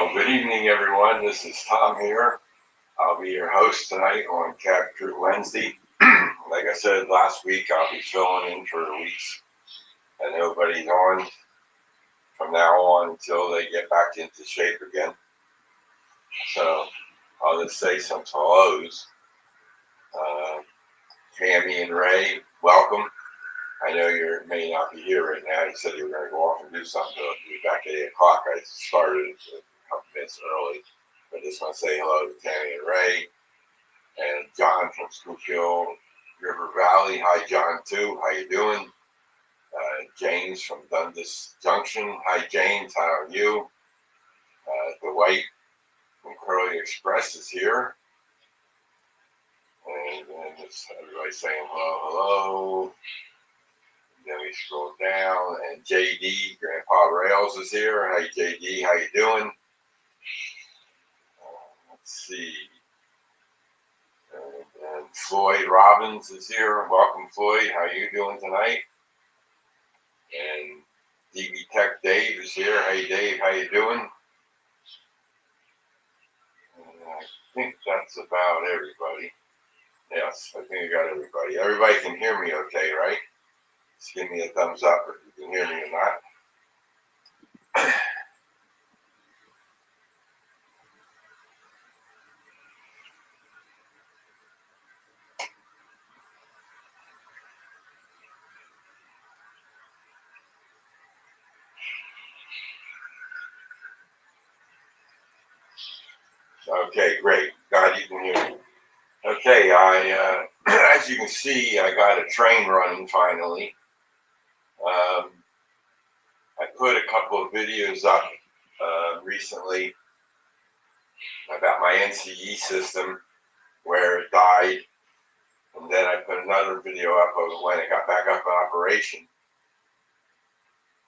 Well, good evening, everyone. This is Tom here. I'll be your host tonight on Capture Wednesday. Like I said last week, I'll be filling in for the weeks that nobody's on from now on until they get back into shape again. So I'll just say some hellos. Tammy and Ray, welcome. I know you may not be here right now. You said you were going to go off and do something. You'll be back at 8 o'clock. I started a couple minutes early. I just want to say hello to Tammy and Ray and John from Schofield River Valley. Hi, John, too. How you doing? James from Dundas Junction. Hi, James. How are you? Dwight from Curly Express is here. And just everybody saying hello. Then we scroll down, and JD, Grandpa Rails is here. Hey, JD, how you doing? Let's see. And Floyd Robbins is here. Welcome, Floyd. How you doing tonight? And DB Tech Dave is here. Hey, Dave, how you doing? And I think that's about everybody. Yes, I think I got everybody. Everybody can hear me okay, right? Just give me a thumbs up if you can hear me or not. Okay, great. God, you can hear me. Okay, as you can see, I got a train running finally. I put a couple of videos up recently about my NCE system where it died, and then I put another video up of when it got back up in operation.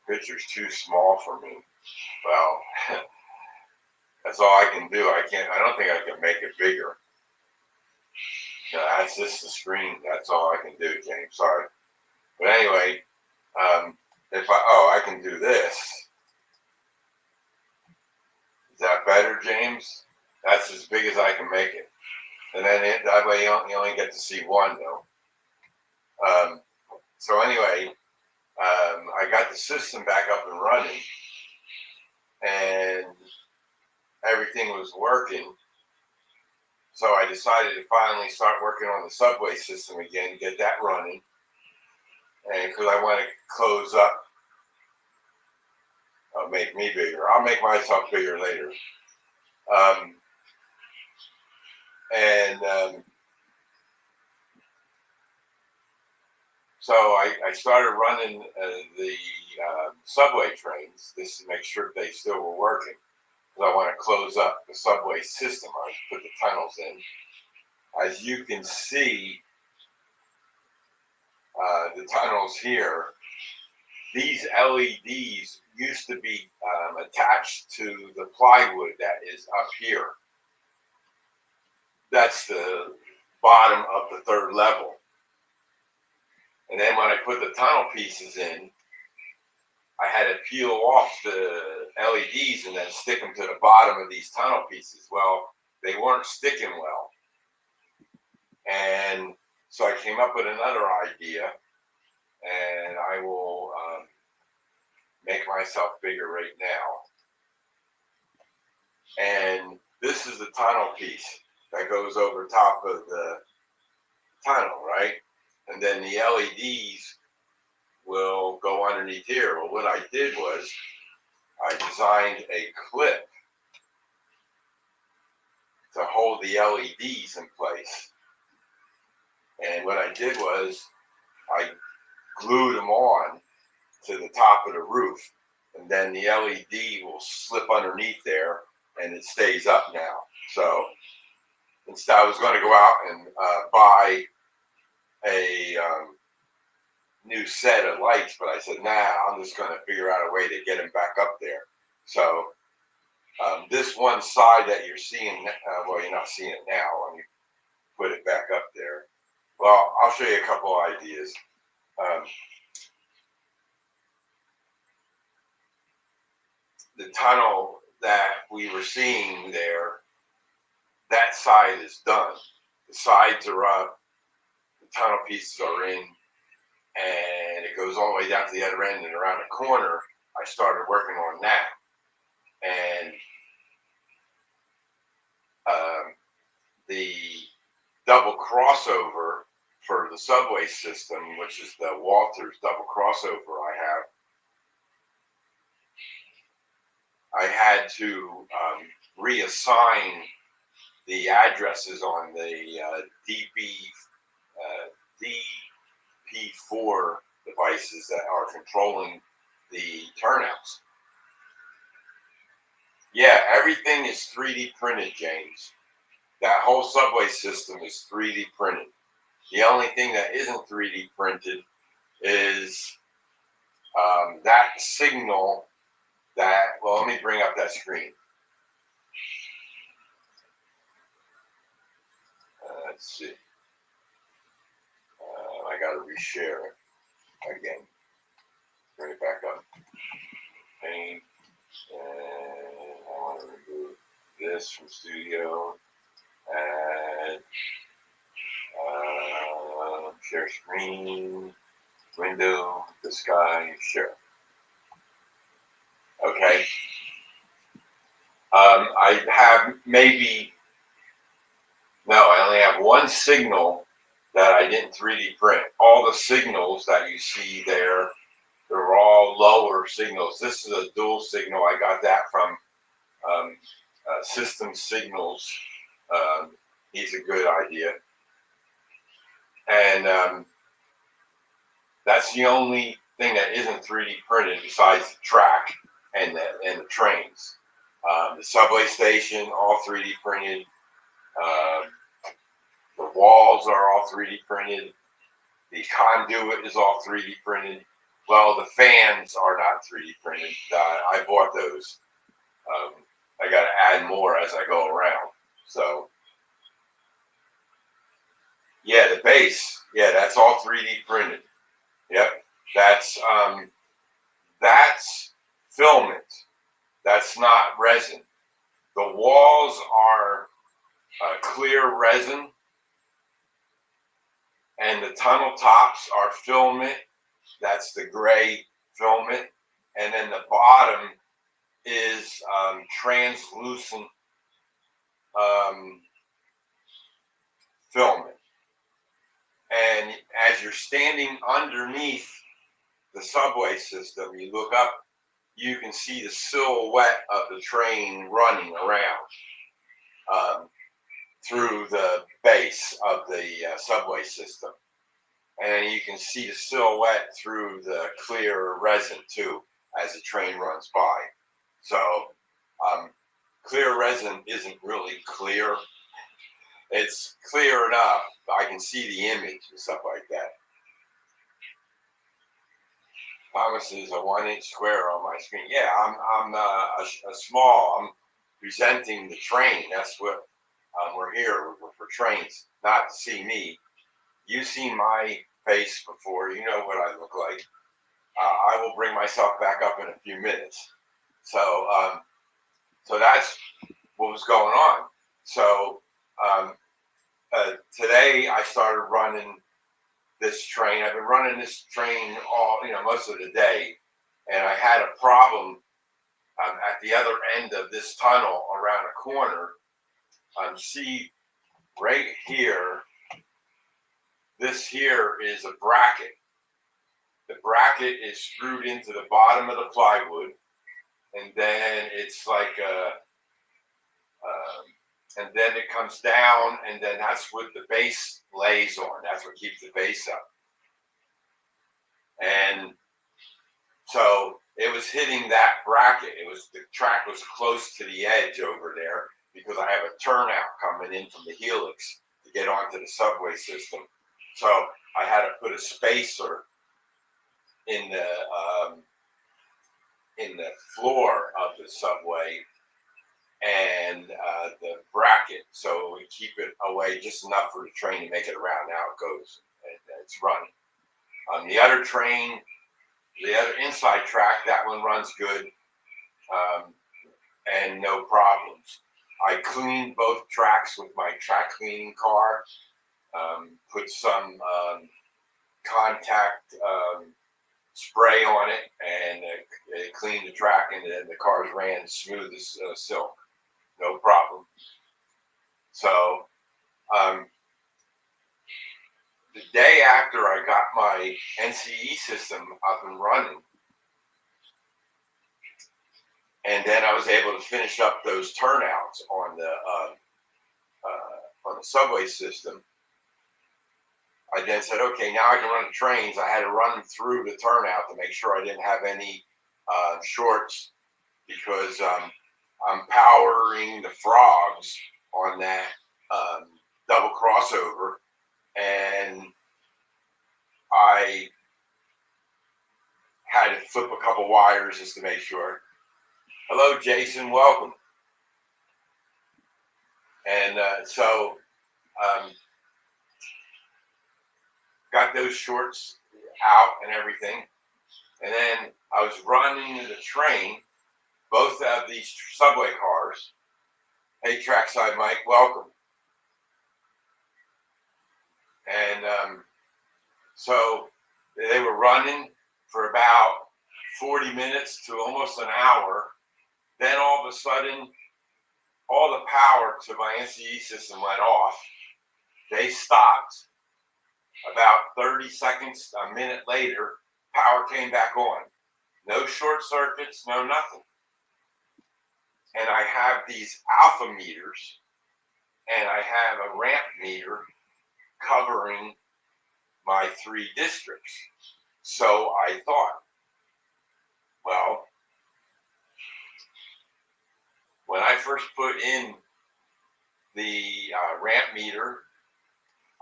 Picture's too small for me. Well, that's all I can do. I don't think I can make it bigger. That's just the screen. That's all I can do, James. Sorry. But anyway, I can do this. Is that better, James? That's as big as I can make it. And then that way you only get to see one, though. So anyway, I got the system back up and running, and everything was working. So I decided to finally start working on the subway system again, get that running. And because I want to close up, make me bigger. I'll make myself bigger later. So I started running the subway trains just to make sure they still were working. Because I want to close up the subway system. I put the tunnels in. As you can see, the tunnels here, these LEDs used to be attached to the plywood that is up here. That's the bottom of the third level. And then when I put the tunnel pieces in, I had to peel off the LEDs and then stick them to the bottom of these tunnel pieces. Well, they weren't sticking well. And so I came up with another idea, and I will make myself bigger right now. And this is the tunnel piece that goes over top of the tunnel, right? And then the LEDs will go underneath here. Well, what I did was I designed a clip to hold the LEDs in place. And what I did was I glued them on to the top of the roof, and then the LED will slip underneath there, and it stays up now. So instead, I was going to go out and buy a new set of lights, but I said, nah, I'm just going to figure out a way to get them back up there. So this one side that you're seeing, well, you're not seeing it now. Let me put it back up there. Well, I'll show you a couple ideas. The tunnel that we were seeing there, that side is done. The sides are up, the tunnel pieces are in, and it goes all the way down to the other end and around the corner. I started working on that. And the double crossover for the subway system, which is the Walters double crossover I had to reassign the addresses on the DP4 devices that are controlling the turnouts. Yeah, everything is 3D printed, James. That whole subway system is 3D printed. The only thing that isn't 3D printed is that signal that, well, let me bring up that screen. Let's see. I got to reshare it again. Bring it back up. Paint. And I want to remove this from Studio. Add. Share screen. Window. This guy. Share. Okay. I have maybe, no, I only have one signal that I didn't 3D print. All the signals that you see there, they're all lower signals. This is a dual signal. I got that from System Signals. He's a good idea. And that's the only thing that isn't 3D printed besides the track and the trains. The subway station, all 3D printed. The walls are all 3D printed. The conduit is all 3D printed. Well, the fans are not 3D printed. I bought those. I got to add more as I go around. So, yeah, the base. Yeah, that's all 3D printed. Yep, that's filament. That's not resin. The walls are clear resin, and the tunnel tops are filament. That's the gray filament, and then the bottom is translucent filament. And as you're standing underneath the subway system, you look up, you can see the silhouette of the train running around through the base of the subway system. And you can see the silhouette through the clear resin too as the train runs by. So clear resin isn't really clear. It's clear enough. I can see the image and stuff like that. Thomas is a 1-inch square on my screen. Yeah, I'm a small. I'm presenting the train. That's what we're here. We're for trains, not to see me. You've seen my face before. You know what I look like. I will bring myself back up in a few minutes. So, so that's what was going on. So today I started running this train. I've been running this train most of the day, and I had a problem at the other end of this tunnel around a corner. See right here, this here is a bracket. The bracket is screwed into the bottom of the plywood, and then it's like and then it comes down, and then that's what the base lays on. That's what keeps the base up. And so it was hitting that bracket. The track was close to the edge over there because I have a turnout coming in from the helix to get onto the subway system. So I had to put a spacer in the floor of the subway and the bracket, so we keep it away just enough for the train to make it around. Now it goes, and it's running. The other train, the other inside track, that one runs good. and no problems. I cleaned both tracks with my track cleaning car, put some contact spray on it, and it cleaned the track, and the cars ran smooth as silk, no problem. So the day after I got my NCE system up and running, and then I was able to finish up those turnouts on the subway system. I then said, okay, now I can run the trains. I had to run through the turnout to make sure I didn't have any shorts, because I'm powering the frogs on that double crossover, and I had to flip a couple wires just to make sure. Hello, Jason, welcome. And so got those shorts out and everything. And then I was running the train, both of these subway cars. Hey, Trackside Mike, welcome. And so they were running for about 40 minutes to almost an hour. Then all of a sudden, all the power to my NCE system went off. They stopped. About 30 seconds, a minute later, power came back on. No short circuits, no nothing. And I have these alpha meters, and I have a ramp meter covering my 3 districts. So I thought, well, when I first put in the ramp meter,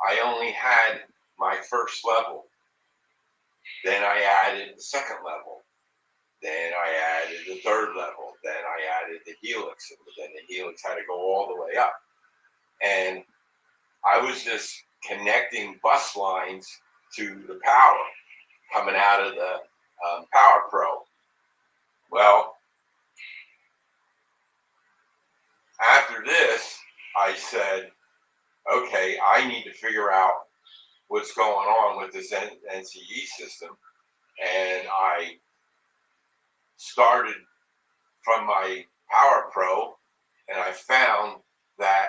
I only had my first level. Then I added the second level. Then I added the third level. Then I added the helix. And then the helix had to go all the way up. And I was just connecting bus lines to the power coming out of the Power Pro. Well, after this, I said, okay, I need to figure out what's going on with this NCE system. And I started from my Power Pro, and I found that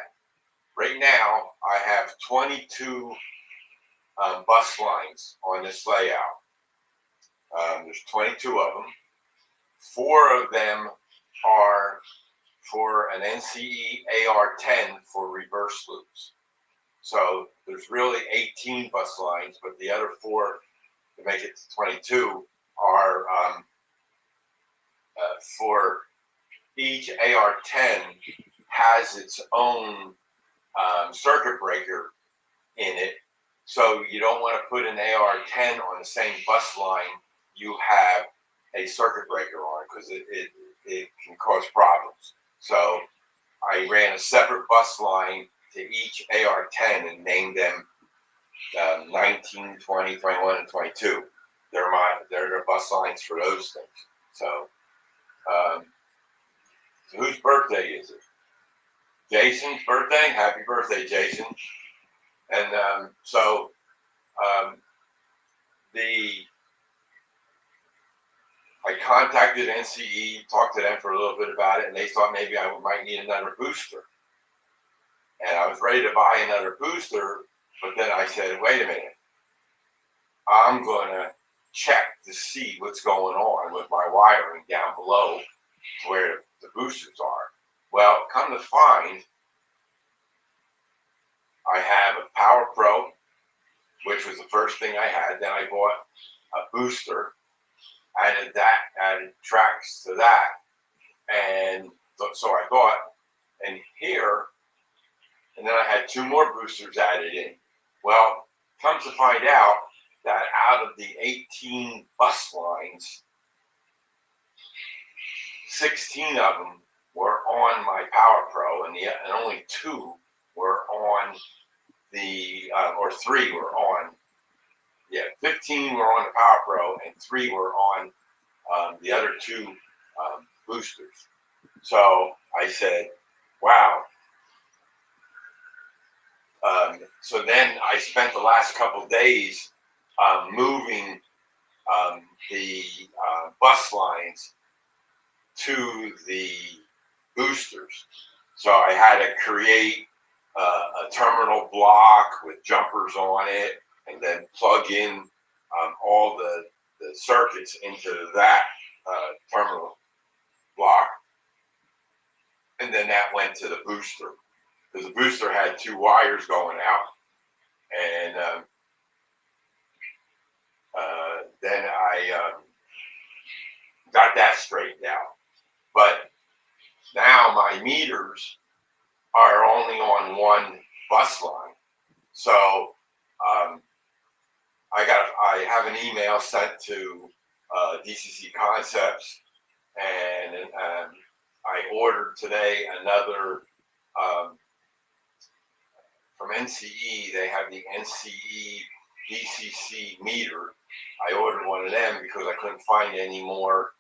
right now I have 22 bus lines on this layout. There's 22 of them. 4 of them are for an NCE AR10 for reverse loops. So there's really 18 bus lines, but the other 4 to make it to 22 are for each AR10 has its own circuit breaker in it. So you don't want to put an AR10 on the same bus line you have a circuit breaker on, because it can cause problems. So I ran a separate bus line to each AR10 and named them 19, 20, 21, and 22. They're the bus lines for those things. So, so whose birthday is it? Jason's birthday. Happy birthday, Jason. And so I contacted NCE, talked to them for a little bit about it, and they thought maybe I might need another booster. And I was ready to buy another booster, but then I said, wait a minute. I'm going to check to see what's going on with my wiring down below where the boosters are. Well, come to find, I have a Power Pro, which was the first thing I had. Then I bought a booster, added tracks to that, and so I thought, and here, and then I had 2 more boosters added in. Well, come to find out that out of the 18 bus lines, 16 of them were on my Power Pro, and only 2 were on the, or 3 were on, 15 were on the Power Pro, and 3 were on the other 2 boosters. So I said, wow. So then I spent the last couple of days moving the bus lines to the boosters. So I had to create a terminal block with jumpers on it, and then plug in all the circuits into that terminal block, and then that went to the booster, because the booster had two wires going out, and then I got that straightened out. But now my meters are only on one bus line, so I have an email sent to DCC Concepts, and I ordered today another from NCE. They have the NCE DCC meter. I ordered one of them because I couldn't find any more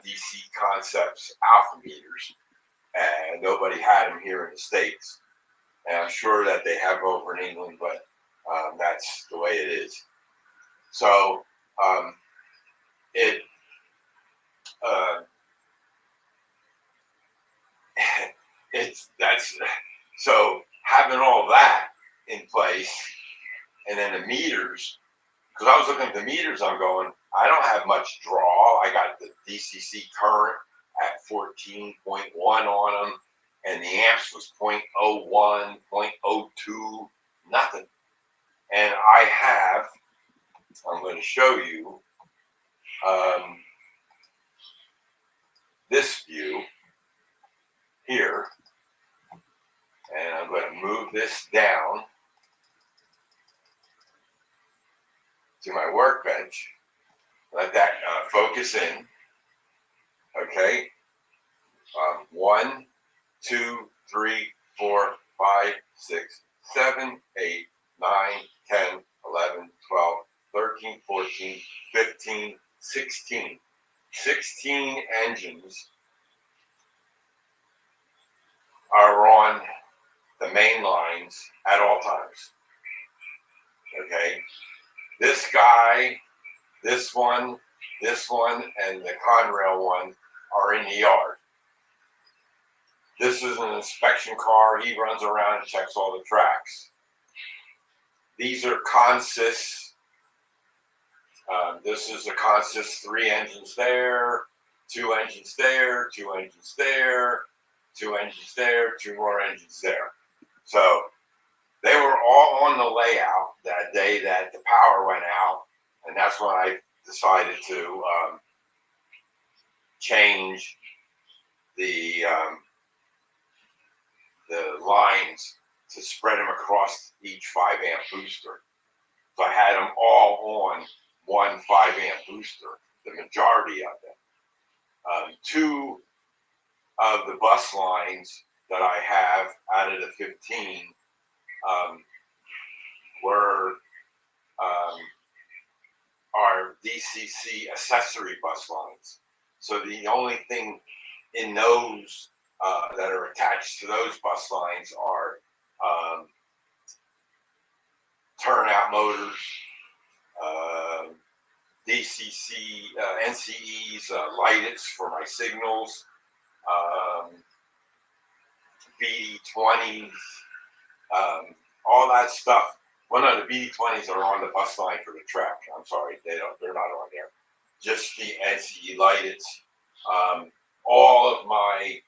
DC Concepts alpha meters, and nobody had them here in the States. And I'm sure that they have over in England, but that's the way it is. So it that's so having all that in place, and then the meters. Because I was looking at the meters, I'm going, I don't have much draw. I got the DCC current at 14.1 on them, and the amps was 0.01, 0.02, nothing. And I have, I'm going to show you this view here, and I'm going to move this down to my workbench. Let that focus in. Okay. 1, 2, 3, 4, 5, 6, 7, 8, 9, 10, 11, 12, 13, 14, 15, 16. 16 engines are on the main lines at all times. Okay. This guy, this one, and the Conrail one are in the yard. This is an inspection car. He runs around and checks all the tracks. These are Consys. This is a Consys, 3 engines there, 2 engines there, 2 engines there, 2 engines there, 2 more engines there. So they were all on the layout that day that the power went out, and that's when I decided to change the lines to spread them across each 5 amp booster. So I had them all on one 5 amp booster, the majority of them. 2 of the bus lines that I have out of the 15 were are DCC accessory bus lines. So the only thing in those that are attached to those bus lines are turnout motors, DCC, NCE's lighteds for my signals, BD20s, all that stuff. Well, no, the BD20s are on the bus line for the track. I'm sorry, they're not on there. Just the NCE lighteds. All of my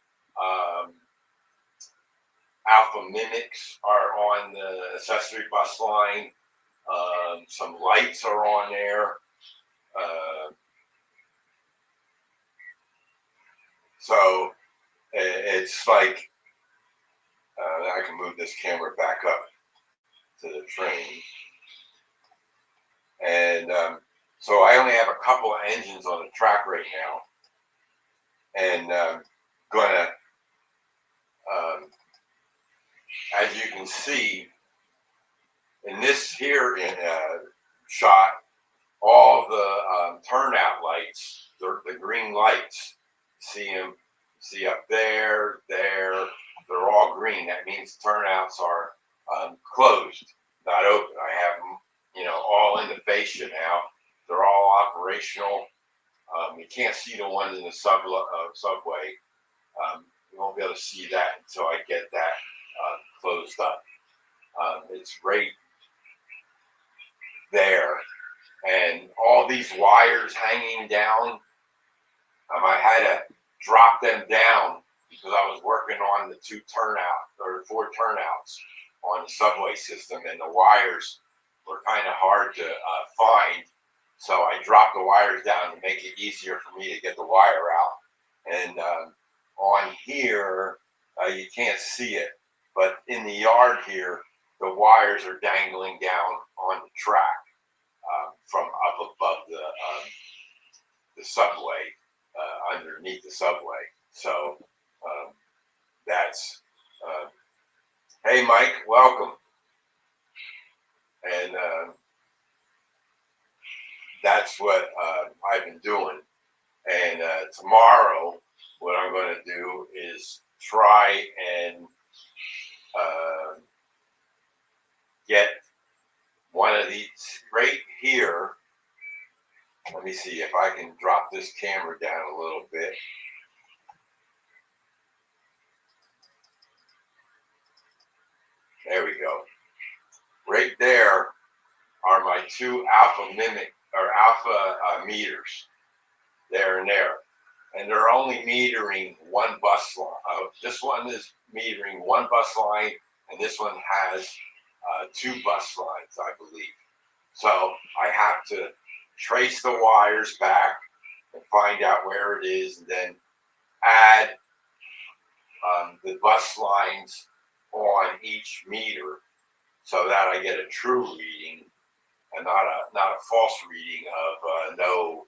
Alpha Mimics are on the accessory bus line. Some lights are on there. So it's like, I can move this camera back up to the train. And so I only have a couple of engines on the track right now. And gonna, as you can see in this here shot, all the turnout lights, the green lights, see them See up there, they're all green. That means turnouts are closed, not open. I have them, all in the fascia now. They're all operational. You can't see the ones in the subway. You won't be able to see that until I get that closed up. It's right there. And all these wires hanging down, I had to drop them down because I was working on the four turnouts on the subway system, and the wires were kind of hard to find. So I dropped the wires down to make it easier for me to get the wire out. And on here, you can't see it, but in the yard here, the wires are dangling down on the track from up above the subway, underneath the subway. So that's, hey Mike, welcome. And that's what I've been doing. And tomorrow, what I'm going to do is try and get one of these right here. Let me see if I can drop this camera down a little bit. There we go. Right there are my two alpha meters. There and there. And they're only metering one bus line. This one is metering one bus line, and this one has two bus lines, I believe. So I have to trace the wires back and find out where it is, and then add the bus lines on each meter so that I get a true reading and not a false reading of no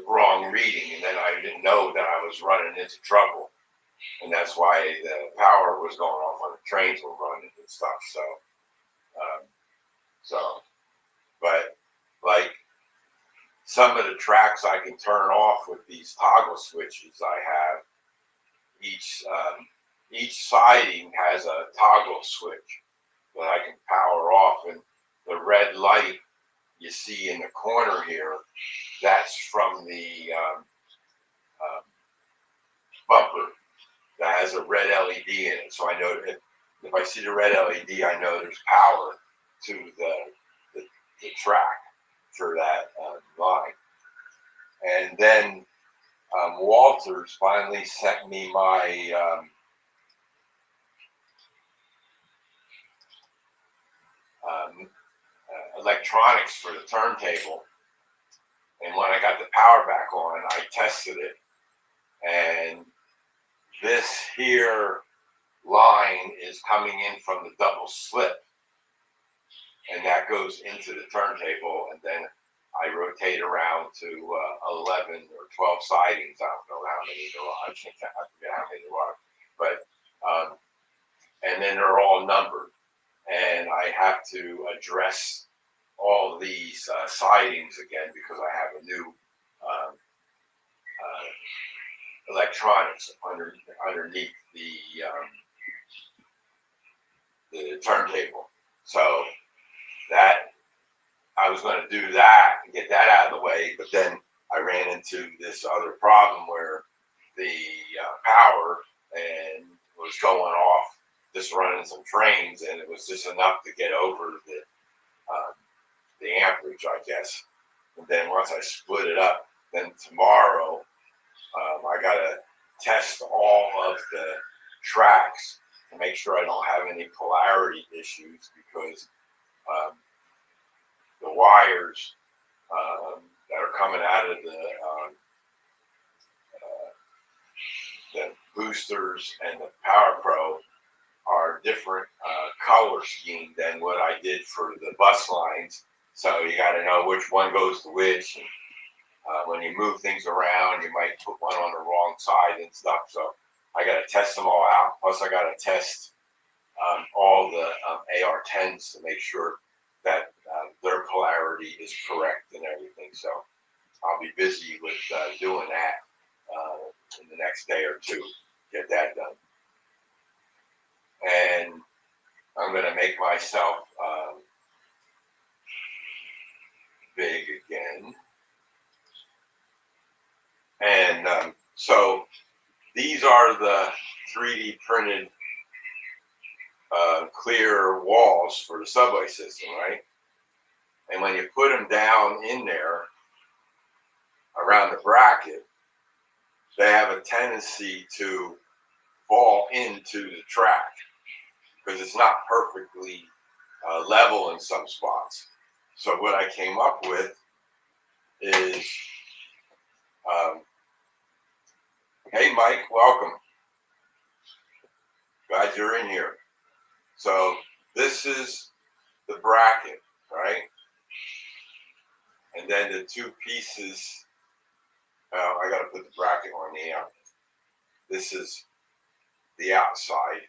wrong reading, and then I didn't know that I was running into trouble, and that's why the power was going off when the trains were running and stuff. But like some of the tracks I can turn off with these toggle switches I have. Each siding has a toggle switch that I can power off, and the red light you see in the corner here, that's from the bumper that has a red LED in it. So I know if I see the red LED, I know there's power to the track for that line. And then Walters finally sent me my electronics for the turntable. And when I got the power back on, I tested it. And this here line is coming in from the double slip. And that goes into the turntable. And then I rotate around to 11 or 12 sidings. I don't know how many there are. I forget how many there are. But, and then they're all numbered. And I have to address all these sidings again because I have a new electronics underneath the turntable. So that I was going to do that and get that out of the way, but then I ran into this other problem where the power and was going off, just running some trains, and it was just enough to get over the amperage, I guess. And then once I split it up, then tomorrow I got to test all of the tracks to make sure I don't have any polarity issues, because the wires that are coming out of the boosters and the Power Pro are different color scheme than what I did for the bus lines. So you got to know which one goes to which. And when you move things around, you might put one on the wrong side and stuff. So I got to test them all out. Plus, I got to test all the AR10s to make sure that their polarity doing that in the next day or two. Get that done. And I'm going to make myself big again. And so these are the 3D printed clear walls for the subway system, right? And when you put them down in there around the bracket, they have a tendency to fall into the track because it's not perfectly level in some spots. So what I came up with is, hey Mike, welcome. Glad you're in here. So this is the bracket, right? And then the two pieces, I got to put the bracket on the out. This is the outside.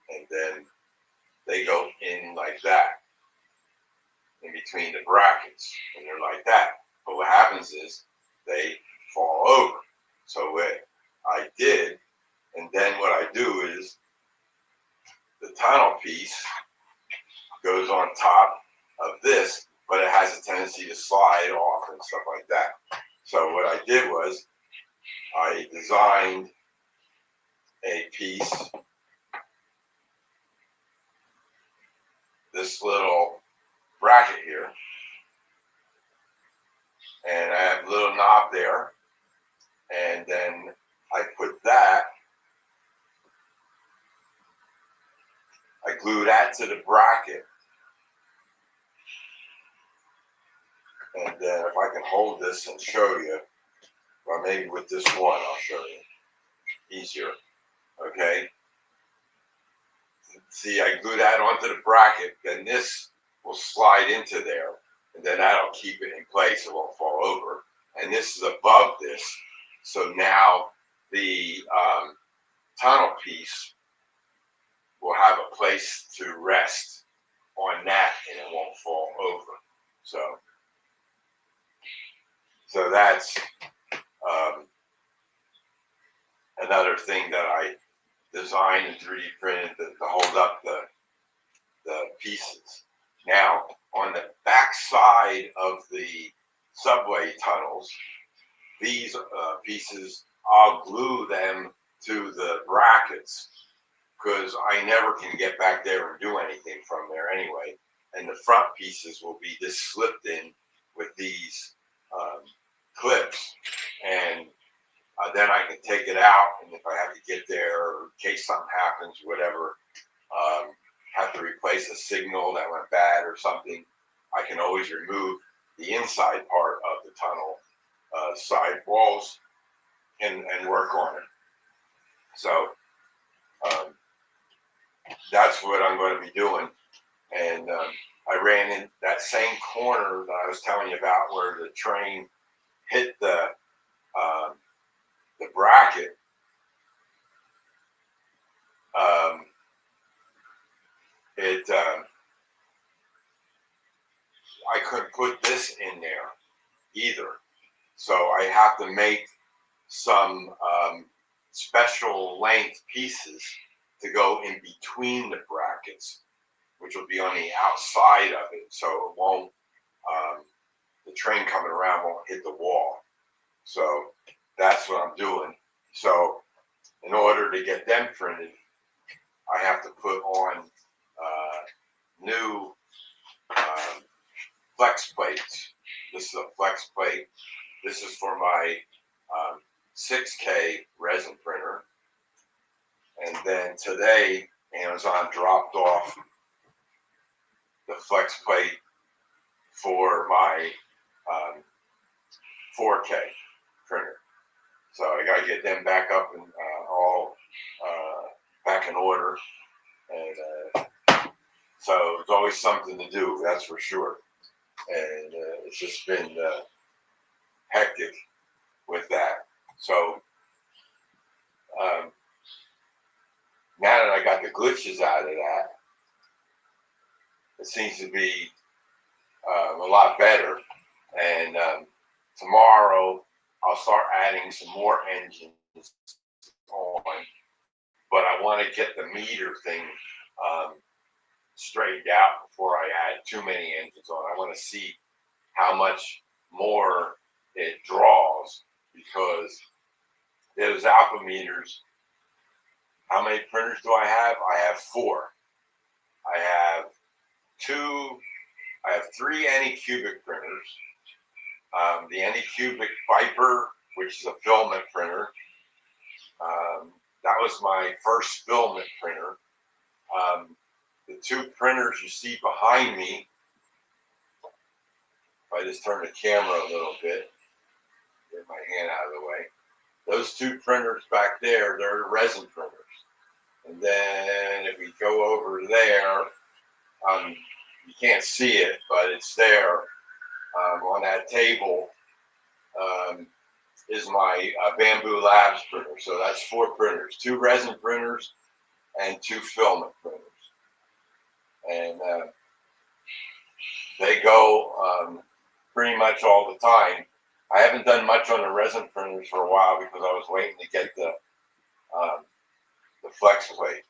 And then they go in like that, in between the brackets, and they're like that. But what happens is they fall over. So what I did, and then what I do is the tunnel piece goes on top of this, but it has a tendency to slide off and stuff like that. So what I did was I designed a piece, this little bracket here, and I have a little knob there, and then I put that, I glue that to the bracket, and then if I can hold this and show you, or maybe with this one I'll show you, easier, okay? See, I glue that onto the bracket, then this will slide into there, and then that'll keep it in place, it won't fall over. And this is above this, so now the tunnel piece will have a place to rest on that, and it won't fall over. So that's another thing that I designed and 3D printed to hold up the pieces. Now, on the back side of the subway tunnels, these pieces, I'll glue them to the brackets because I never can get back there and do anything from there anyway. And the front pieces will be just slipped in with these clips, and then I can take it out, and if I have to get there, or in case something happens, whatever, have to replace a signal that went bad or something, I can always remove the inside part of the tunnel side walls and work on it. So that's what I'm going to be doing. And I ran in that same corner that I was telling you about where the train hit the bracket. I couldn't put this in there either. So I have to make some special length pieces to go in between the brackets, which will be on the outside of it, so it won't, the train coming around won't hit the wall. So that's what I'm doing. So in order to get them printed, I have to put on new flex plates. This is a flex plate. This is for my 6K resin printer. And then today, Amazon dropped off the flex plate for my 4K printer. So I got to get them back up and all back in order. And so it's always something to do, that's for sure. And it's just been hectic with that. So now that I got the glitches out of that, it seems to be a lot better. And tomorrow I'll start adding some more engines on, but I want to get the meter thing straightened out before I add too many engines on. I want to see how much more it draws, because those alpha meters, how many printers do I have? I have 4. I have 3 Anycubic printers. The Anycubic Viper, which is a filament printer. That was my first filament printer. The 2 printers you see behind me, if I just turn the camera a little bit, get my hand out of the way. Those 2 printers back there, they're resin printers. And then if we go over there, you can't see it, but it's there on that table, is my Bamboo Labs printer. So that's 4 printers, 2 resin printers and 2 filament printers. And they go pretty much all the time. I haven't done much on the resin printers for a while because I was waiting to get the flex plate.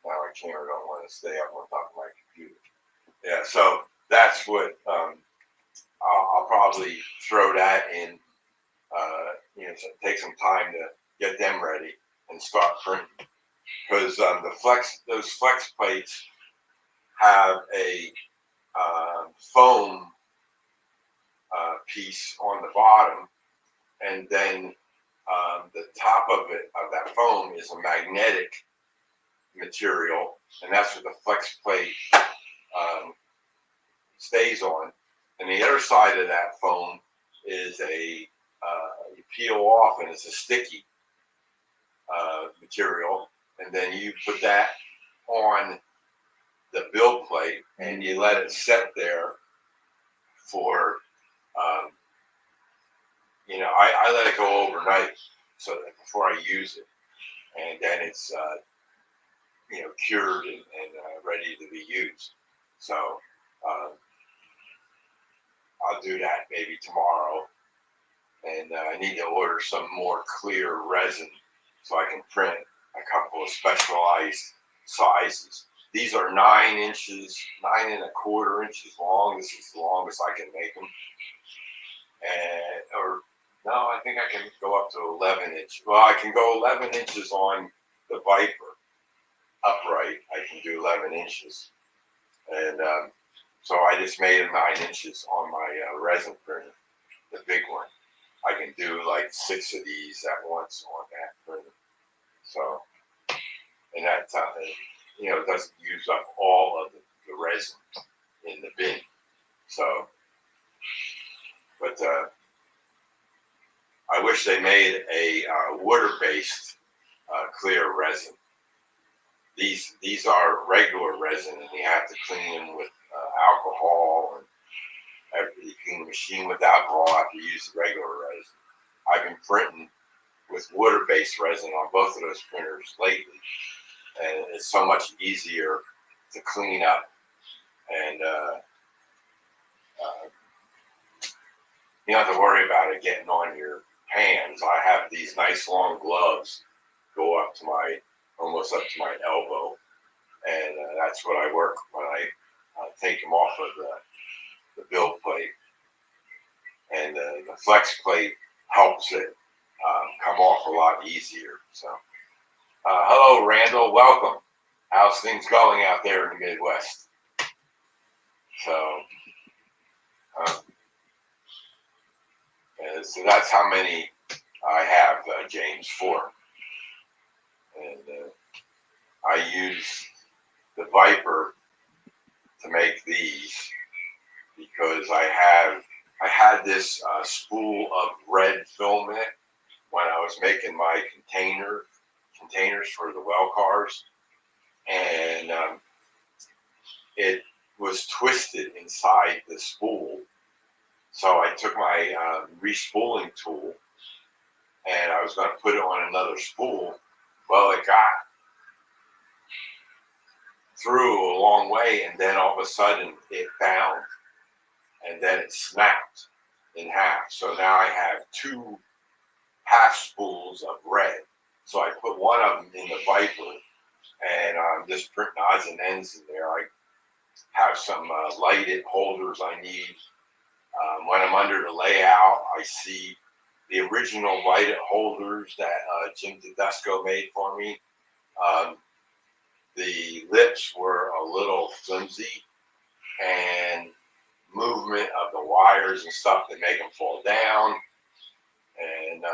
Now my camera don't want to stay up on top of my computer. Yeah, so that's what I'll probably throw that in. Take some time to get them ready and start printing, because those flex plates have a foam piece on the bottom, and then the top of that foam is a magnetic material, and that's what the flex plate stays on. And the other side of that foam is you peel off, and it's a sticky material, and then you put that on the build plate and you let it set there for I let it go overnight so that before I use it, and then it's cured and ready to be used. So I'll do that maybe tomorrow, and I need to order some more clear resin so I can print a couple of specialized sizes. These are 9 inches, 9¼ inches long. This is the longest I can make them. No, I think I can go up to 11 inches. Well, I can go 11 inches on the Viper upright. I can do 11 inches. And so I just made them 9 inches on my resin printer, the big one. I can do like 6 of these at once on that printer. So, and that it doesn't use up all of the resin in the bin. So, but I wish they made a water-based clear resin. These are regular resin, and you have to clean them with alcohol, and you clean the machine with alcohol after you use the regular resin. I've been printing with water-based resin on both of those printers lately, and it's so much easier to clean up, and you don't have to worry about it getting on your hands. I have these nice long gloves go up to almost up to my elbow, and that's what I work when I take them off of the build plate, and the flex plate helps it come off a lot easier. So hello Randall, welcome. How's things going out there in the Midwest? So so that's how many I have, James, 4. And I use the Viper to make these because I had this spool of red film in it when I was making my containers for the well cars, and it was twisted inside the spool. So I took my respooling tool, and I was going to put it on another spool. Well, it got through a long way, and then all of a sudden it bound, and then it snapped. in half. So now I have 2 half spools of red. So I put one of them in the Viper, and I'm just printing odds and ends in there. I have some lighted holders I need. When I'm under the layout, I see the original lighted holders that Jim Tedesco made for me. Um, the lips were a little flimsy, and movement of the wires and stuff that make them fall down. And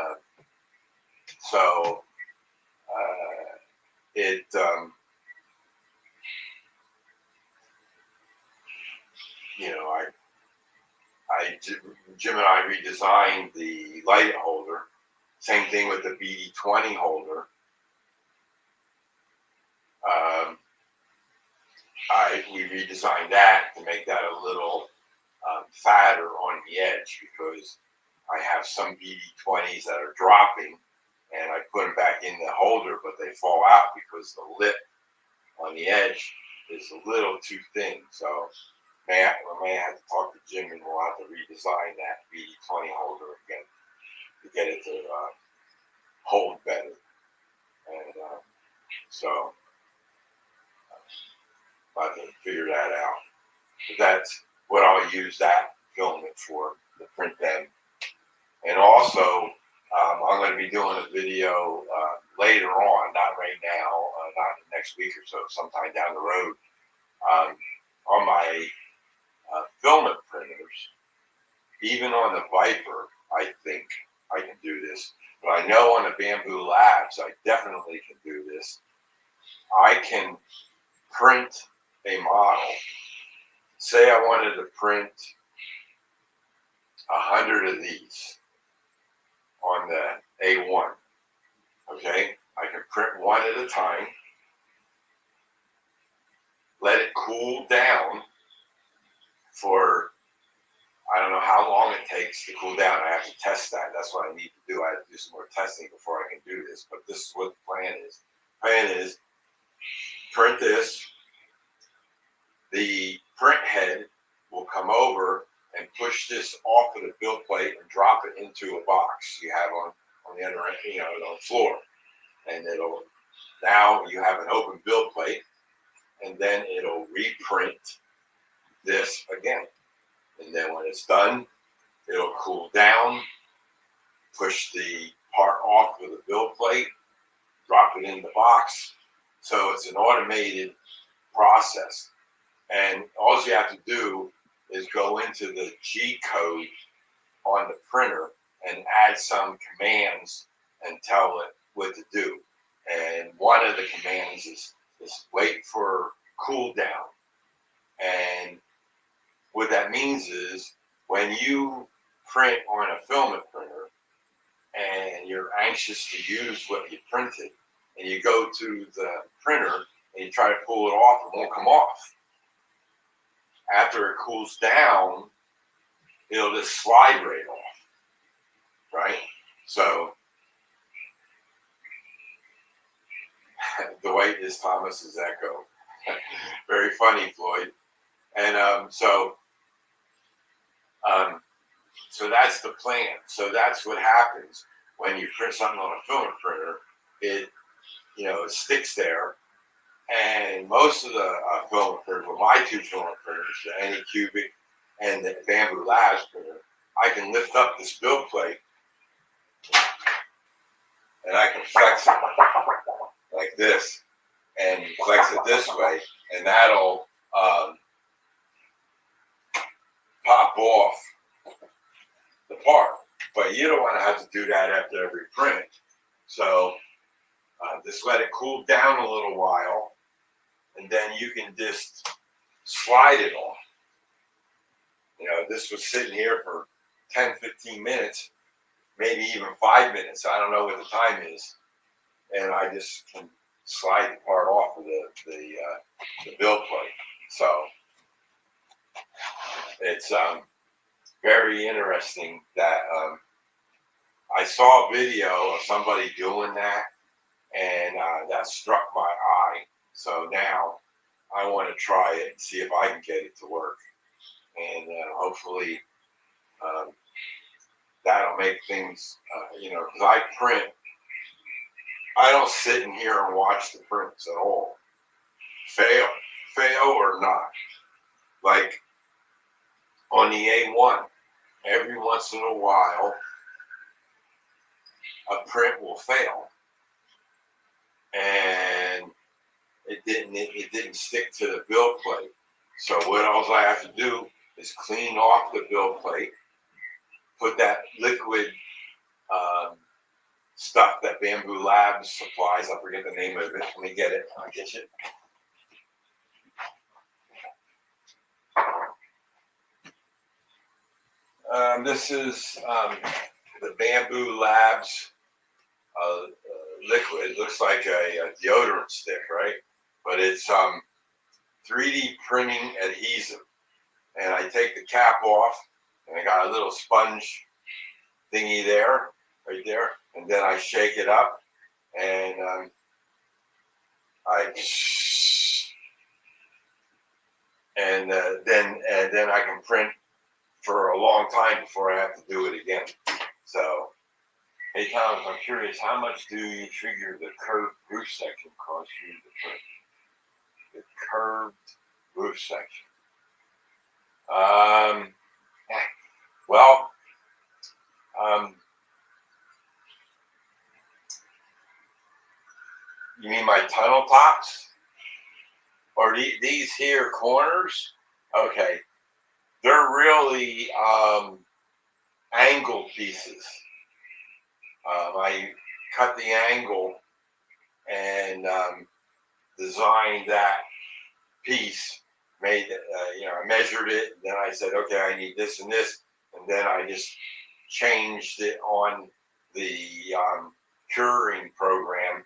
so it you know, Jim and I redesigned the light holder. Same thing with the BD20 holder. We redesigned that to make that a little fatter on the edge, because I have some BD20s that are dropping, and I put them back in the holder, but they fall out because the lip on the edge is a little too thin. So I may have to talk to Jim, and we'll have to redesign that BD20 holder again to get it to hold better. And so I'll have to figure that out. But that's what I'll use that filament for, to print them. And also, I'm going to be doing a video later on, not right now, not next week or so, sometime down the road, on my filament printers. Even on the Viper, I think I can do this. But I know on the Bamboo Labs, I definitely can do this. I can print a model. Say I wanted to print 100 of these on the A1. Okay, I can print one at a time, let it cool down for, I don't know how long it takes to cool down. I have to test that. That's what I need to do. I have to do some more testing before I can do this. But this is what the plan is. The plan is print this. The print head will come over and push this off of the build plate and drop it into a box you have on the other end, on the floor. And it'll, now you have an open build plate, and then it'll reprint this again. And then when it's done, it'll cool down, push the part off with a build plate, drop it in the box. So it's an automated process. And all you have to do is go into the G code on the printer and add some commands and tell it what to do. And one of the commands is wait for cool down. And what that means is when you print on a filament printer and you're anxious to use what you printed, and you go to the printer and you try to pull it off, it won't come off. After it cools down, it'll just slide right off, right? So Dwight is Thomas's echo. Very funny, Floyd. And so that's the plan. So that's what happens when you print something on a filament printer. It sticks there. And most of the filament printers, well, my 2 filament printers, the Anycubic and the Bamboo Labs printer, I can lift up this build plate and I can flex it like this and flex it this way, and that'll pop off the part. But you don't want to have to do that after every print. So just let it cool down a little while, and then you can just slide it off. This was sitting here for 10-15 minutes, maybe even 5 minutes. I don't know what the time is. And I just can slide the part off of the build plate. So it's very interesting that I saw a video of somebody doing that, and that struck my eye. So now I want to try it and see if I can get it to work. And hopefully I'll make things, because I print. I don't sit in here and watch the prints at all. Fail or not. Like on the A1, every once in a while, a print will fail, and it didn't stick to the build plate. So what else I have to do is clean off the build plate, put that liquid stuff that Bamboo Labs supplies. I forget the name of it. Let me get it. I'll get you. This is the Bamboo Labs liquid. It looks like a deodorant stick, right? But it's 3D printing adhesive. And I take the cap off, and I got a little sponge thingy there, right there. And then I shake it up, and then I can print for a long time before I have to do it again. So, hey Tom, I'm curious, how much do you figure the curved roof section costs you to print? The curved roof section. Well, you mean my tunnel tops? Or these here corners? Okay. They're really angled pieces. I cut the angle and designed that piece. I measured it. And then I said, okay, I need this and this, and then I just changed it on the curing program,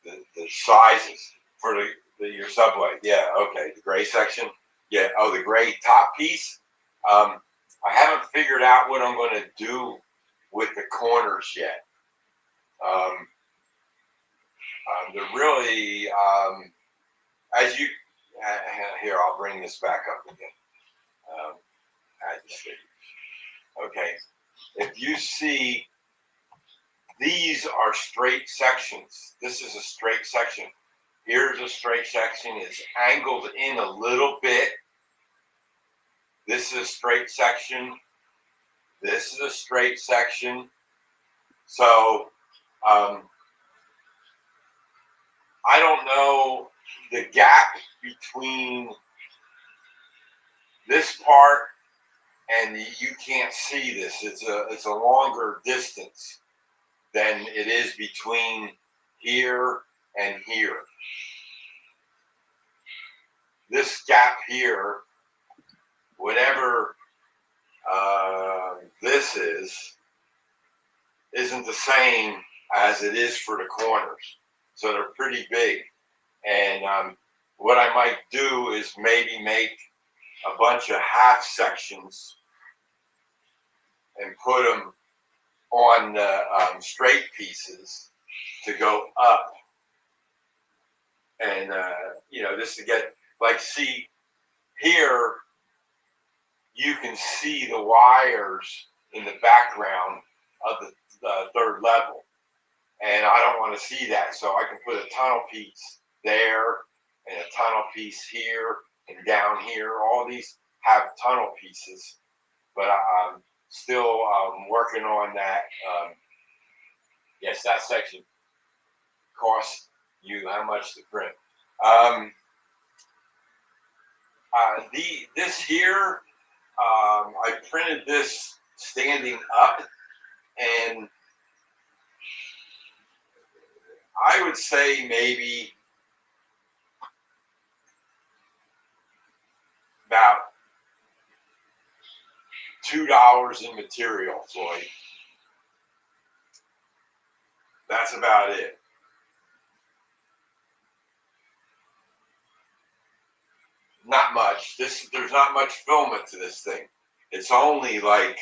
the sizes for your subway. Yeah, okay, the gray section. Yeah, the gray top piece. I haven't figured out what I'm going to do with the corners yet. They're really, as you, here, I'll bring this back up again. Okay, if you see, these are straight sections. This is a straight section. Here's a straight section. It's angled in a little bit. This is a straight section. This is a straight section. So, I don't know the gap between this part and you can't see this. It's a longer distance than it is between here and here. This gap here, whatever this isn't the same as it is for the corners. So they're pretty big. And what I might do is maybe make a bunch of half sections and put them on the straight pieces to go up. And, just to get, like, see, here, you can see the wires in the background of the third level. And I don't want to see that, so I can put a tunnel piece there and a tunnel piece here and down here. All these have tunnel pieces, but I'm still working on that. Yes, that section costs you how much to print. This here, I printed this standing up, and I would say maybe about $2 in material, Floyd. That's about it. Not much. There's not much filament to this thing. It's only like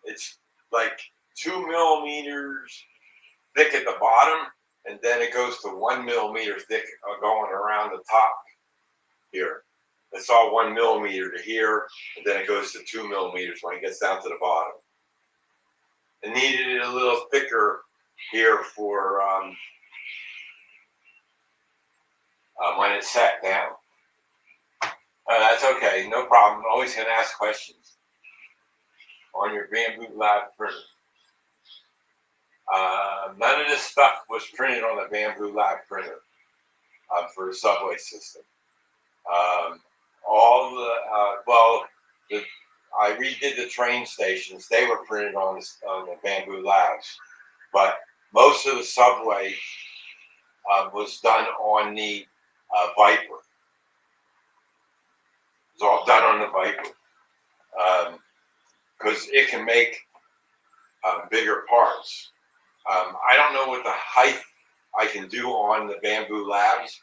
it's like 2 millimeters thick at the bottom, and then it goes to 1 millimeter thick going around the top here. it's all 1 millimeter to here, and then it goes to 2 millimeters when it gets down to the bottom. It needed it a little thicker here for when it sat down. That's okay, no problem. Always can ask questions on your Bamboo Lab printer. None of this stuff was printed on the Bamboo Lab printer for the subway system. I redid the train stations. They were printed on the Bamboo Labs, but most of the subway was done on the Viper. It was all done on the Viper because it can make bigger parts. I don't know what the height I can do on the Bamboo Labs.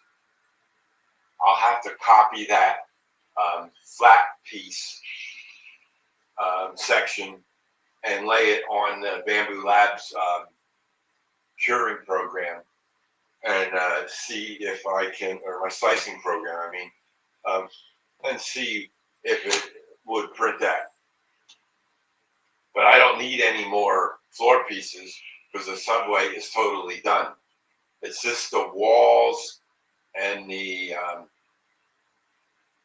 I'll have to copy that flat piece section and lay it on the Bamboo Labs curing program and see if I can, or my slicing program, I mean, and see if it would print that. But I don't need any more floor pieces because the subway is totally done. It's just the walls and the,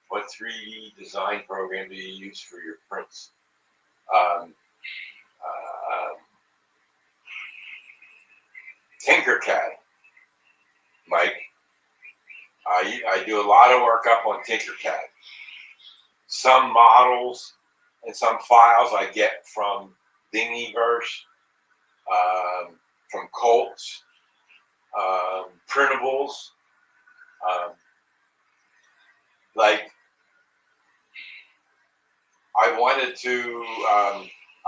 what 3D design program do you use for your prints? Tinkercad, Mike. I do a lot of work up on Tinkercad. Some models and some files I get from Thingiverse, from Colts, printables. Like I wanted to,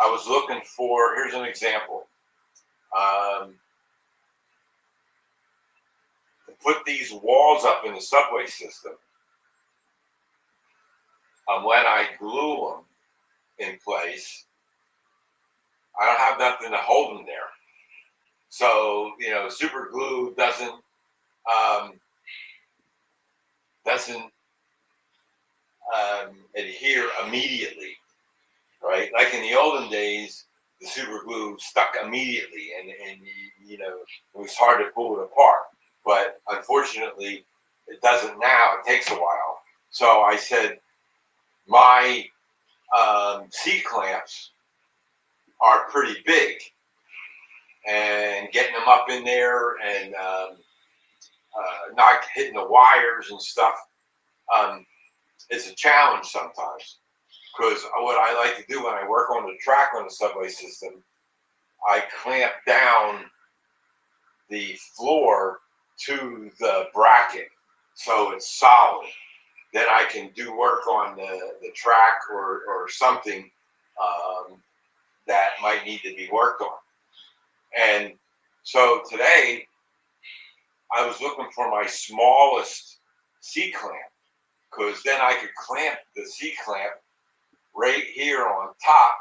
I was looking for, here's an example. To put these walls up in the subway system, when I glue them in place, I don't have nothing to hold them there. So, you know, super glue doesn't adhere immediately, right? Like in the olden days, the super glue stuck immediately, and you know, it was hard to pull it apart. But unfortunately, it doesn't now. It takes a while. So I said, my C-clamps are pretty big, and getting them up in there and not hitting the wires and stuff is a challenge sometimes. Because what I like to do when I work on the track on the subway system, I clamp down the floor to the bracket so it's solid. Then I can do work on the track or something that might need to be worked on. And so today, I was looking for my smallest C-clamp, because then I could clamp the C-clamp right here on top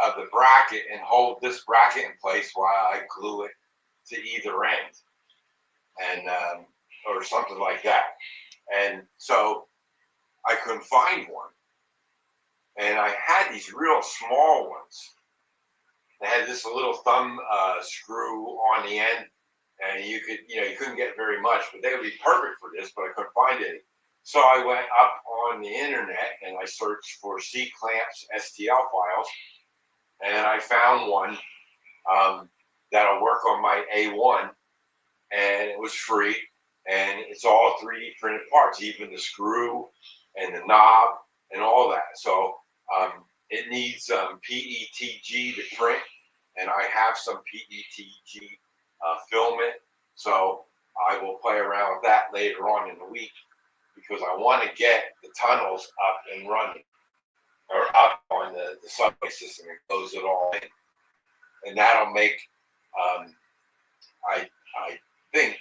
of the bracket and hold this bracket in place while I glue it to either end, and or something like that. And so I couldn't find one, and I had these real small ones. They had this little thumb screw on the end, and you couldn't get very much, but they would be perfect for this, but I couldn't find any. So I went up on the internet and I searched for C-clamps STL files, and I found one that'll work on my A1, and it was free, and it's all 3D printed parts, even the screw and the knob and all that. So it needs PETG to print, and I have some PETG filament, so I will play around with that later on in the week, because I want to get the tunnels up and running, or up on the subway system, and close it all in. And that'll make, I think,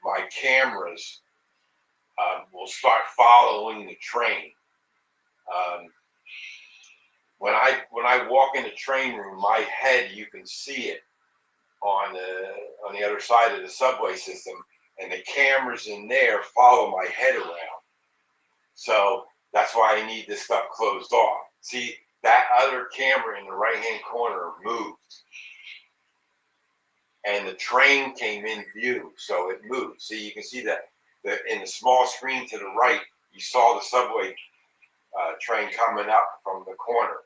my cameras will start following the train. When I walk in the train room, my head, you can see it on the other side of the subway system, and the cameras in there follow my head around. So that's why I need this stuff closed off. See, that other camera in the right-hand corner moved, and the train came in view, so it moved. See, you can see that in the small screen to the right, you saw the subway train coming up from the corner,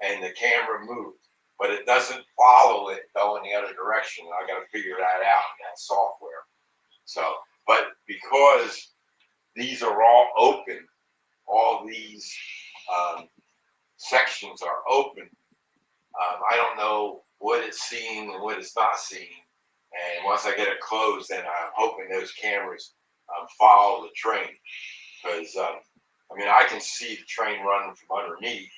and the camera moved, but it doesn't follow it going the other direction. I got to figure that out in that software. So, but because these are all open, all these sections are open, I don't know what it's seeing and what it's not seeing. And once I get it closed, then I'm hoping those cameras follow the train. Because, I mean, I can see the train running from underneath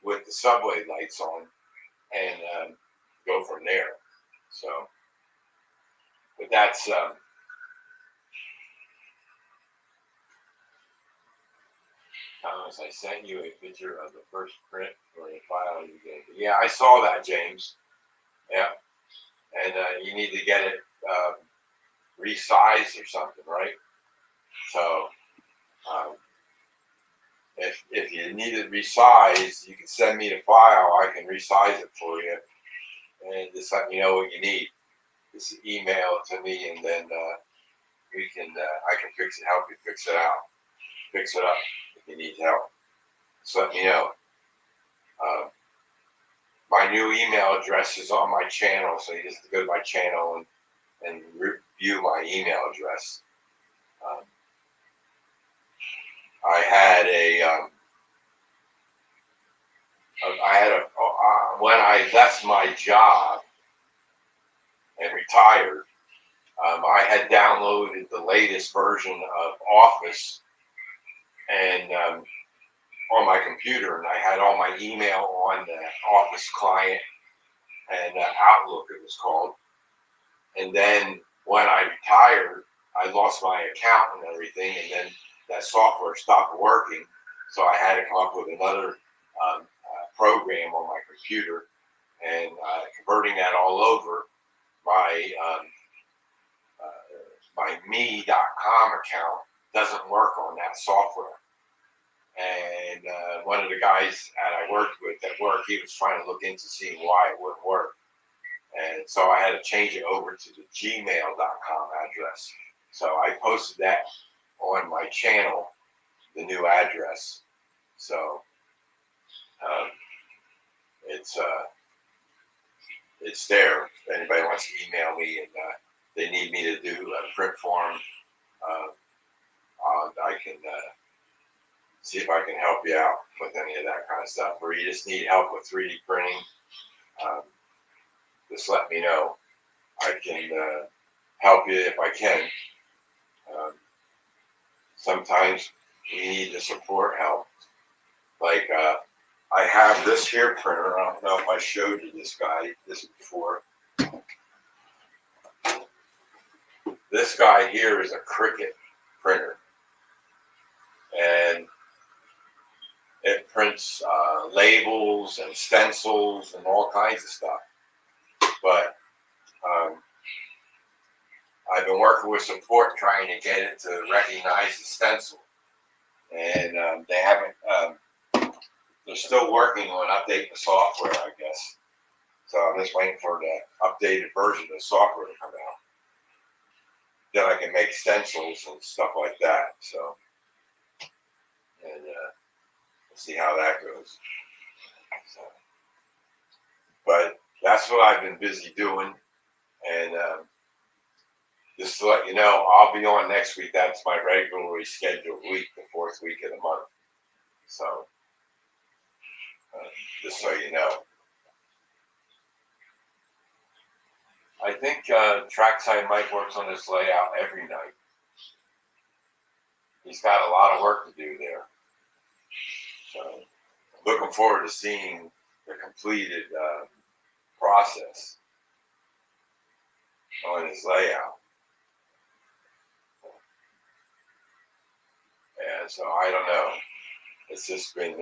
with the subway lights on and go from there. So, but that's, Thomas, I sent you a picture of the first print for a file you gave me. Yeah, I saw that, James. Yeah. And you need to get it resized or something, right? So, if you need it resized, you can send me the file. I can resize it for you, and just let me know what you need. Just email it to me, and then we can. I can fix it. Help you fix it out. Fix it up if you need help. Just let me know. My new email address is on my channel, so you just go to my channel and review my email address. I had when I left my job and retired, I had downloaded the latest version of Office and on my computer, and I had all my email on the Office client and Outlook, it was called. And then when I retired, I lost my account and everything, and then that software stopped working. So I had to come up with another program on my computer, and converting that all over. My me.com account doesn't work on that software. And one of the guys that I worked with at work, he was trying to look into seeing why it wouldn't work. And so I had to change it over to the gmail.com address. So I posted that on my channel, the new address. So it's there. If anybody wants to email me and they need me to do a print form, I can see if I can help you out with any of that kind of stuff. Or you just need help with 3D printing, just let me know. I can help you if I can. Sometimes we need the support help. Like I have this here printer. I don't know if I showed you this before. This guy here is a Cricut printer, and it prints labels and stencils and all kinds of stuff. But I've been working with support trying to get it to recognize the stencil, and they haven't. They're still working on updating the software, I guess. So I'm just waiting for the updated version of the software to come out. Then I can make stencils and stuff like that. So, and we'll see how that goes. So, but that's what I've been busy doing. And just to let you know, I'll be on next week. That's my regularly scheduled week, the fourth week of the month. So, just so you know. I think Trackside Mike works on this layout every night. He's got a lot of work to do there. So, looking forward to seeing the completed process on his layout. And so I don't know. It's just been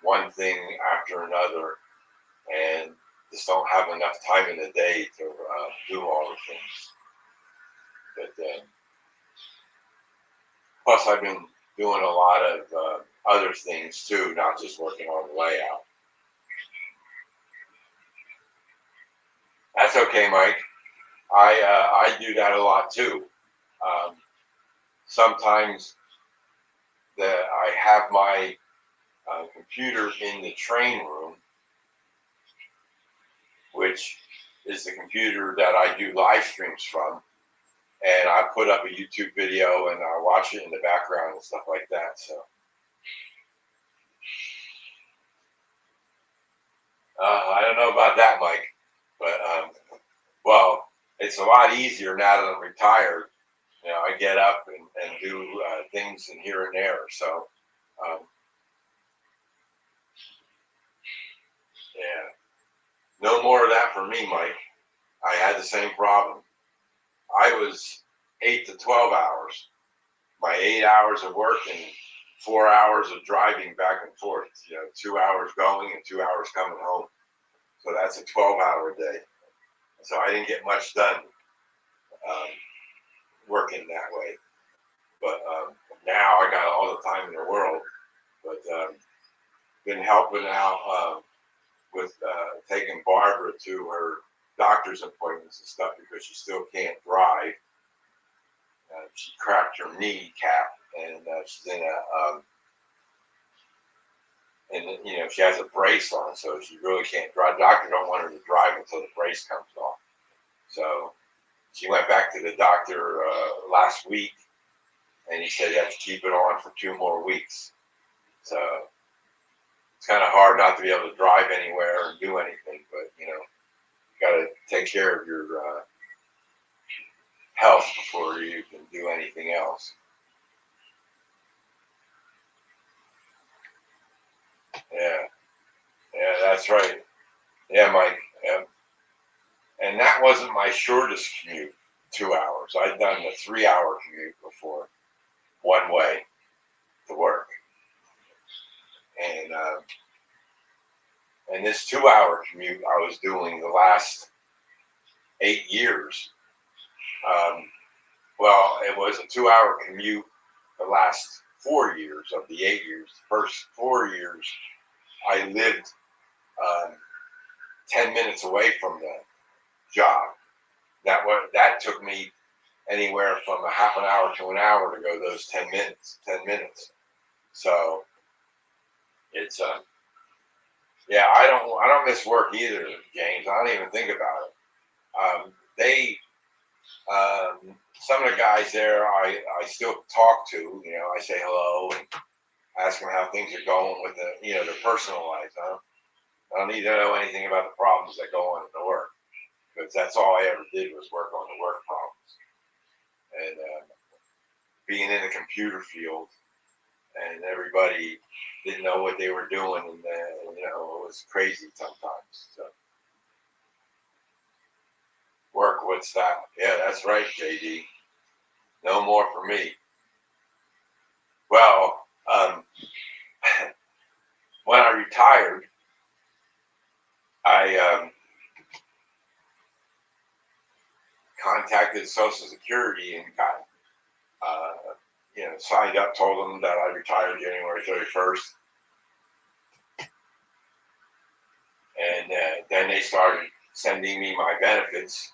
one thing after another, and just don't have enough time in the day to do all the things. But plus, I've been doing a lot of other things too, not just working on the layout. That's okay, Mike. I do that a lot too. Um, Sometimes I have my computer in the train room, which is the computer that I do live streams from, and I put up a YouTube video and I watch it in the background and stuff like that. So I don't know about that, Mike, but well, it's a lot easier now that I'm retired. You know, I get up and do things in here and there. So um, yeah, no more of that for me, Mike. I had the same problem. I was 8 to 12 hours. My 8 hours of work and 4 hours of driving back and forth. You know, 2 hours going and 2 hours coming home. So that's a 12-hour day. So I didn't get much done working that way. But now I got all the time in the world. But been helping out with taking Barbara to her doctor's appointments and stuff because she still can't drive. She cracked her kneecap, and she's in and you know she has a brace on, so she really can't drive. Doctor don't want her to drive until the brace comes off. So she went back to the doctor last week, and he said you have to keep it on for 2 more weeks. So it's kind of hard not to be able to drive anywhere and do anything, but you know, you got to take care of your health before you can do anything else. Yeah, yeah, that's right. Yeah, Mike. Yeah. And that wasn't my shortest commute, 2 hours. I'd done the 3 hour commute before, one way to work. And this 2 hour commute I was doing the last 8 years. Um, well, it was a 2 hour commute the last 4 years of the 8 years. The first 4 years, I lived 10 minutes away from the job. That took me anywhere from a half an hour to an hour to go those 10 minutes. 10 minutes. So it's yeah, I don't miss work either, James. I don't even think about it. They some of the guys there I still talk to. You know, I say hello and ask them how things are going with their personal lives. I don't need to know anything about the problems that go on at the work, because that's all I ever did was work on the work problems. And being in the computer field, and everybody didn't know what they were doing, and it was crazy sometimes. So work, what's that? Yeah, that's right, JD. No more for me. Well, when I retired, I contacted Social Security and got signed up. Told them that I retired January 31st, and then they started sending me my benefits.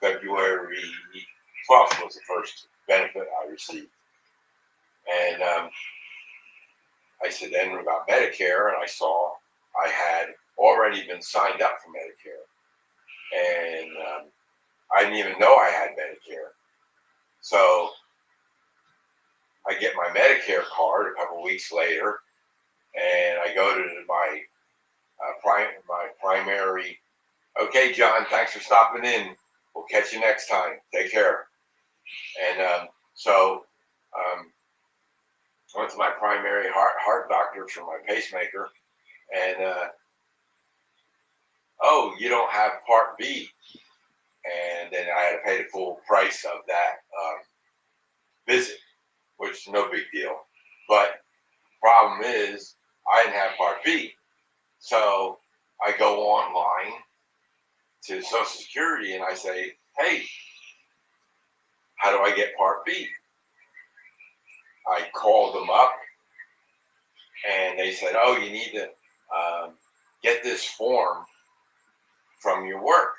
February 12th was the first benefit I received, and I said then about Medicare, and I saw I had already been signed up for Medicare, and I didn't even know I had Medicare. So I get my Medicare card a couple weeks later, and I go to my primary. Okay, John, thanks for stopping in. We'll catch you next time. Take care. And so I went to my primary heart doctor for my pacemaker, and oh, you don't have Part B. And then I had to pay the full price of that visit, which is no big deal. But problem is, I didn't have Part B. So I go online to Social Security and I say, hey, how do I get Part B? I called them up, and they said, "Oh, you need to get this form from your work."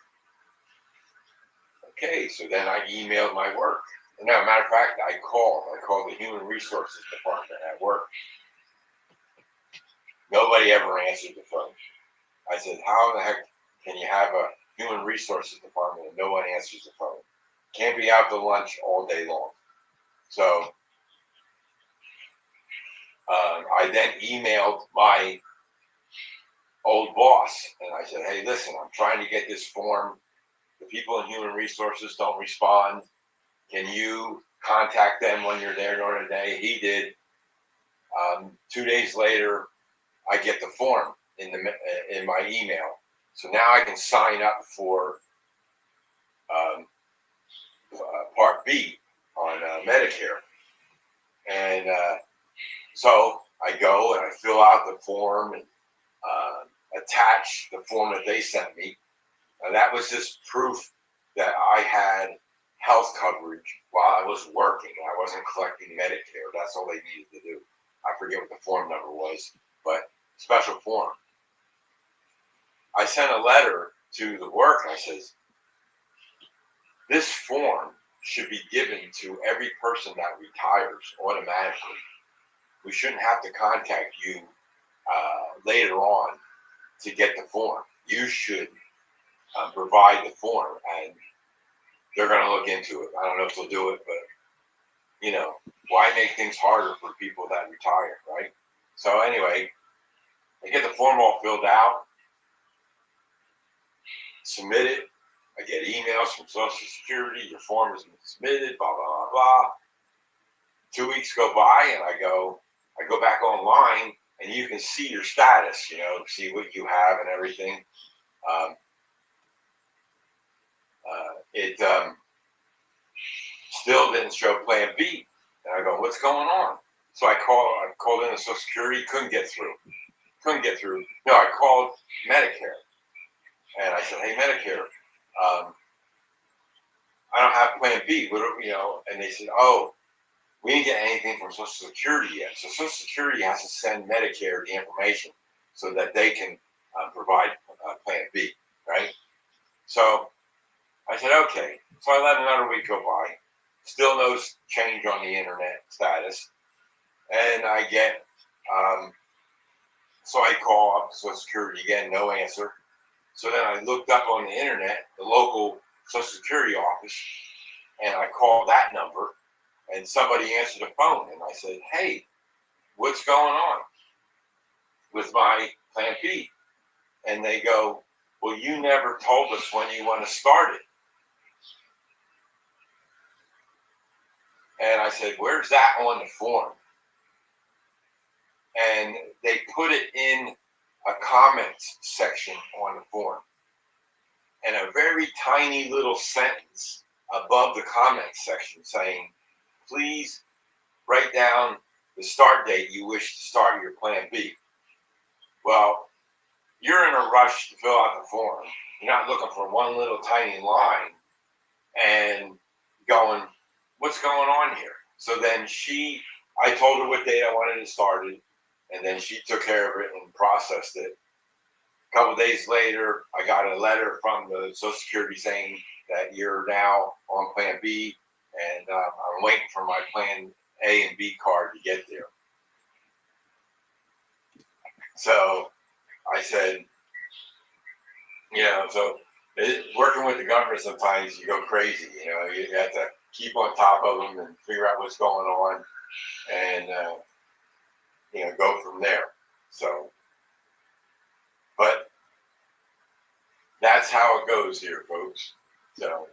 Okay, so then I emailed my work. And as a matter of fact, I called the Human Resources Department at work. Nobody ever answered the phone. I said, "How the heck can you have a Human Resources Department and no one answers the phone? Can't be out to lunch all day long." So I then emailed my old boss, and I said, "Hey, listen, I'm trying to get this form. The people in Human Resources don't respond. Can you contact them when you're there during the day?" He did. 2 days later, I get the form in my email. So now I can sign up for Part B on Medicare. And so I go and I fill out the form and attach the form that they sent me. And that was just proof that I had health coverage while I was working. I wasn't collecting Medicare. That's all they needed to do. I forget what the form number was, but special form. I sent a letter to the work, and I says, "This form should be given to every person that retires automatically. We shouldn't have to contact you later on to get the form. You should provide the form, and they're going to look into it. I don't know if they'll do it, but why make things harder for people that retire, right?" So anyway, I get the form all filled out, submit it. I get emails from Social Security. Your form has been submitted, blah, blah, blah, blah. 2 weeks go by, and I go back online, and you can see your status, see what you have and everything. It still didn't show Plan B. And I go, "What's going on?" So I called in the Social Security, couldn't get through. No, I called Medicare, and I said, "Hey, Medicare, I don't have Plan B. And they said, "Oh, we didn't get anything from Social Security yet." So Social Security has to send Medicare the information so that they can provide Plan B, right? So I said, okay. So I let another week go by. Still no change on the internet status. And I get, so I call up Social Security again, no answer. So then I looked up on the internet, the local Social Security office, and I called that number, and somebody answered the phone. And I said, "Hey, what's going on with my Plan B?" And they go, "Well, you never told us when you want to start it." And I said, "Where's that on the form?" And they put it in a comments section on the form. And a very tiny little sentence above the comments section saying, "Please write down the start date you wish to start your Plan B." Well, you're in a rush to fill out the form. You're not looking for one little tiny line and going, "What's going on here?" So then I told her what date I wanted to start it, and then she took care of it and processed it. A couple of days later, I got a letter from the Social Security saying that you're now on Plan B, and I'm waiting for my Plan A and B card to get there. So I said, working with the government, sometimes you go crazy. You have to keep on top of them and figure out what's going on, and go from there. So, but that's how it goes here, folks. So,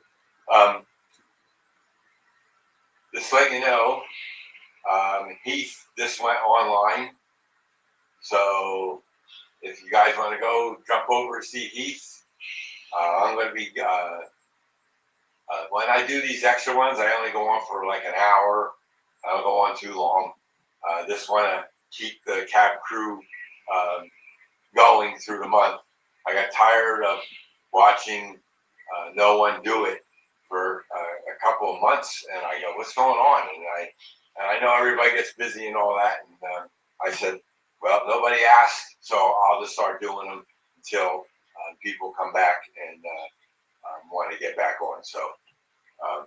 just let you know, Heath, this went online. So if you guys want to go jump over to see Heath, I'm going to be, when I do these extra ones, I only go on for like an hour. I don't go on too long. Just want to keep the cab crew going through the month. I got tired of watching no one do it for a couple of months, and I go, "What's going on?" And I And I know everybody gets busy and all that. And I said, well, nobody asked, so I'll just start doing them until people come back and want to get back on. So um,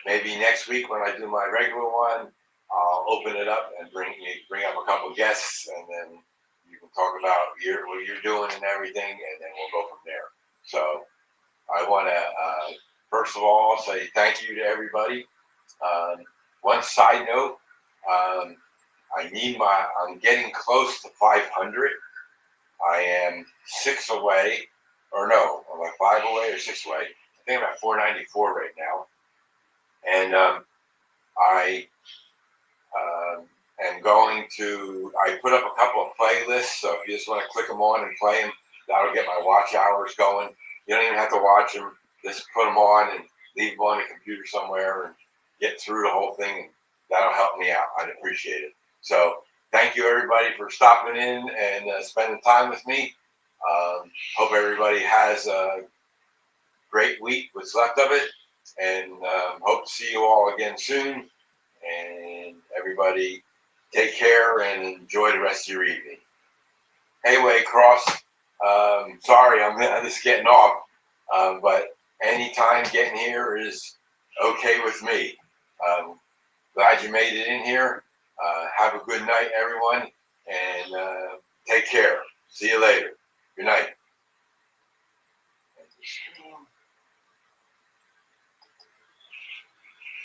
maybe next week when I do my regular one, I'll open it up and bring up a couple guests, and then you can talk about what you're doing and everything, and then we'll go from there. So I want to first of all say thank you to everybody. One side note, um, I'm getting close to 500. I am 6 away, or no, am I 5 away or 6 away? I think I'm at 494 right now. And I am I put up a couple of playlists, so if you just want to click them on and play them, that'll get my watch hours going. You don't even have to watch them, just put them on and leave them on the computer somewhere and get through the whole thing. That'll help me out. I'd appreciate it. So thank you everybody for stopping in and spending time with me. Hope everybody has a great week, what's left of it, and hope to see you all again soon. And everybody take care and enjoy the rest of your evening. Hey, Cross, sorry, I'm just getting off, but anytime getting here is okay with me. Glad you made it in here. Have a good night, everyone, and take care. See you later. Good night.